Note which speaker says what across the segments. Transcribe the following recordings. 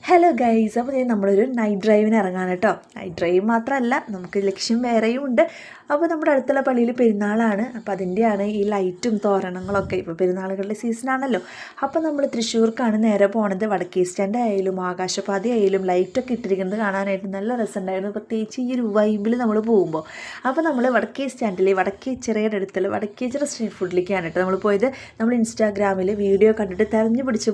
Speaker 1: Hello guys, അപ്പോൾ നമ്മളൊരു night ഡ്രൈവിന് ഇറങ്ങാണ് കേട്ടോ. നൈറ്റ് ഡ്രൈവ് മാത്രമല്ല, നമുക്ക് ലക്ഷ്യം വേറെയും ഉണ്ട്. അപ്പോൾ നമ്മുടെ അടുത്തുള്ള പള്ളിയിൽ പെരുന്നാളാണ്. അപ്പോൾ അതിൻ്റെയാണ് ഈ ലൈറ്റും തോരണങ്ങളൊക്കെ. ഇപ്പോൾ പെരുന്നാളുകളുടെ സീസണാണല്ലോ. അപ്പോൾ നമ്മൾ തൃശ്ശൂർക്കാണ് നേരെ പോണത്. വടക്കേ സ്റ്റാൻഡ് ആയാലും ആകാശപാത ആയാലും ലൈറ്റൊക്കെ ഇട്ടിരിക്കുന്നത് കാണാനായിട്ട് നല്ല രസമുണ്ടായിരുന്നു, പ്രത്യേകിച്ച് ഈ ഒരു വൈബിൽ നമ്മൾ പോകുമ്പോൾ. അപ്പോൾ നമ്മൾ വടക്കേ സ്റ്റാൻഡിൽ വടക്കേച്ചിറയുടെ അടുത്തുള്ള വടക്കേച്ചിറ സ്ട്രീറ്റ് ഫുഡിലേക്കാണ് കേട്ടോ നമ്മൾ പോയത്. നമ്മൾ ഇൻസ്റ്റാഗ്രാമിൽ വീഡിയോ കണ്ടിട്ട് തെരഞ്ഞു പിടിച്ച്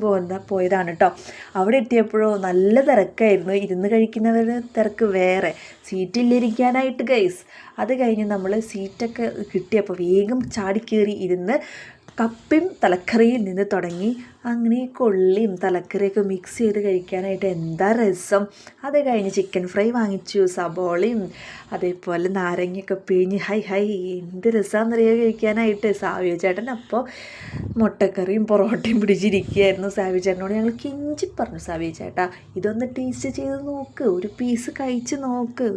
Speaker 1: പോയതാണ് കേട്ടോ. അവിടെ എത്തിയപ്പോഴോ നല്ല തിരക്കായിരുന്നു. ഇരുന്ന് കഴിക്കുന്നവരുടെ തിരക്ക് വേറെ, സീറ്റില്ലിരിക്കാനായിട്ട് ഗൈസ്. അത് കഴിഞ്ഞ് നമ്മൾ സീറ്റൊക്കെ കിട്ടിയപ്പോൾ വേഗം ചാടിക്കേറി ഇരുന്ന് കപ്പയും തലക്കറിയിൽ നിന്ന് തുടങ്ങി അങ്ങനെ കൊള്ളിയും തലക്കറിയൊക്കെ മിക്സ് ചെയ്ത് കഴിക്കാനായിട്ട് എന്താ രസം. അത് കഴിഞ്ഞ് ചിക്കൻ ഫ്രൈ വാങ്ങിച്ചു, സബോളയും അതേപോലെ നാരങ്ങയൊക്കെ പിഴിഞ്ഞ് ഹൈ എന്ത് രസമാണെന്നറിയാൻ കഴിക്കാനായിട്ട്. സാവിയോ ചേട്ടൻ അപ്പോൾ മുട്ടക്കറിയും പൊറോട്ടയും പിടിച്ചിരിക്കുകയായിരുന്നു. സാവിയോ ചേട്ടനോട് ഞങ്ങൾ കിഞ്ചി പറഞ്ഞു, സാവിയോ ചേട്ടാ ഇതൊന്ന് ടേസ്റ്റ് ചെയ്ത് നോക്ക്, ഒരു പീസ് കഴിച്ച് നോക്ക്.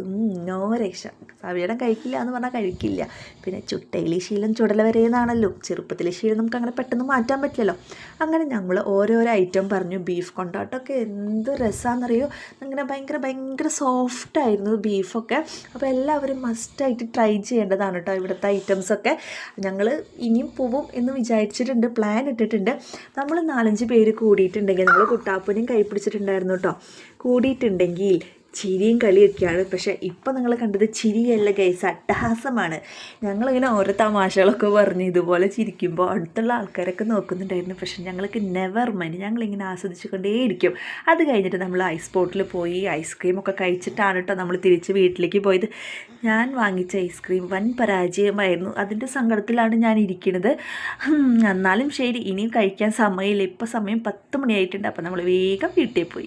Speaker 1: നോ രക്ഷ. സാവിയേട്ടൻ കഴിക്കില്ല എന്ന് പറഞ്ഞാൽ കഴിക്കില്ല. പിന്നെ ചുട്ടയിലെ ശീലം ചുടല വരെയെന്നാണല്ലോ. ചെറുപ്പത്തിലെ ശീലം നമുക്ക് അങ്ങനെ പെട്ടെന്ന് മാറ്റാൻ പറ്റില്ലല്ലോ. അങ്ങനെ ഞങ്ങൾ ഓരോരോ ഐറ്റം പറഞ്ഞു. ബീഫ് കൊണ്ടാട്ടമൊക്കെ എന്ത് രസമാണെന്നറിയോ. അങ്ങനെ ഭയങ്കര സോഫ്റ്റായിരുന്നു ബീഫൊക്കെ. അപ്പോൾ എല്ലാവരും മസ്റ്റായിട്ട് ട്രൈ ചെയ്യേണ്ടതാണ് കേട്ടോ ഇവിടുത്തെ ഐറ്റംസൊക്കെ. ഞങ്ങൾ ഇനിയും പോവും എന്ന് വിചാരിച്ചിട്ടുണ്ട്, പ്ലാൻ ഇട്ടിട്ടുണ്ട്. നമ്മൾ 4-5 പേര് കൂടിയിട്ടുണ്ടെങ്കിൽ, നമ്മൾ കുട്ടാപ്പനെയും കൈ പിടിച്ചിട്ടുണ്ടായിരുന്നു കേട്ടോ, കൂടിയിട്ടുണ്ടെങ്കിൽ ചിരിയും കളിയൊക്കെയാണ്. പക്ഷേ ഇപ്പം നിങ്ങൾ കണ്ടത് ചിരിയല്ല ഗൈസ്, അട്ടഹാസമാണ്. ഞങ്ങളിങ്ങനെ ഓരോ തമാശകളൊക്കെ പറഞ്ഞ് ഇതുപോലെ ചിരിക്കുമ്പോൾ അടുത്തുള്ള ആൾക്കാരൊക്കെ നോക്കുന്നുണ്ടായിരുന്നു. പക്ഷേ ഞങ്ങൾക്ക് നെവർ മൈൻഡ്, ഞങ്ങളിങ്ങനെ ആസ്വദിച്ചു കൊണ്ടേയിരിക്കും. അത് കഴിഞ്ഞിട്ട് നമ്മൾ ഐസ് ബോട്ടിൽ പോയി ഐസ്ക്രീമൊക്കെ കഴിച്ചിട്ടാണ് കേട്ടോ നമ്മൾ തിരിച്ച് വീട്ടിലേക്ക് പോയത്. ഞാൻ വാങ്ങിച്ച ഐസ്ക്രീം വൻ പരാജയമായിരുന്നു. അതിൻ്റെ സങ്കടത്തിലാണ് ഞാൻ ഇരിക്കുന്നത്. എന്നാലും ശരി, ഇനിയും കഴിക്കാൻ സമയമില്ല. ഇപ്പം സമയം 10 മണിയായിട്ടുണ്ട്. അപ്പോൾ നമ്മൾ വേഗം വീട്ടിൽ പോയി.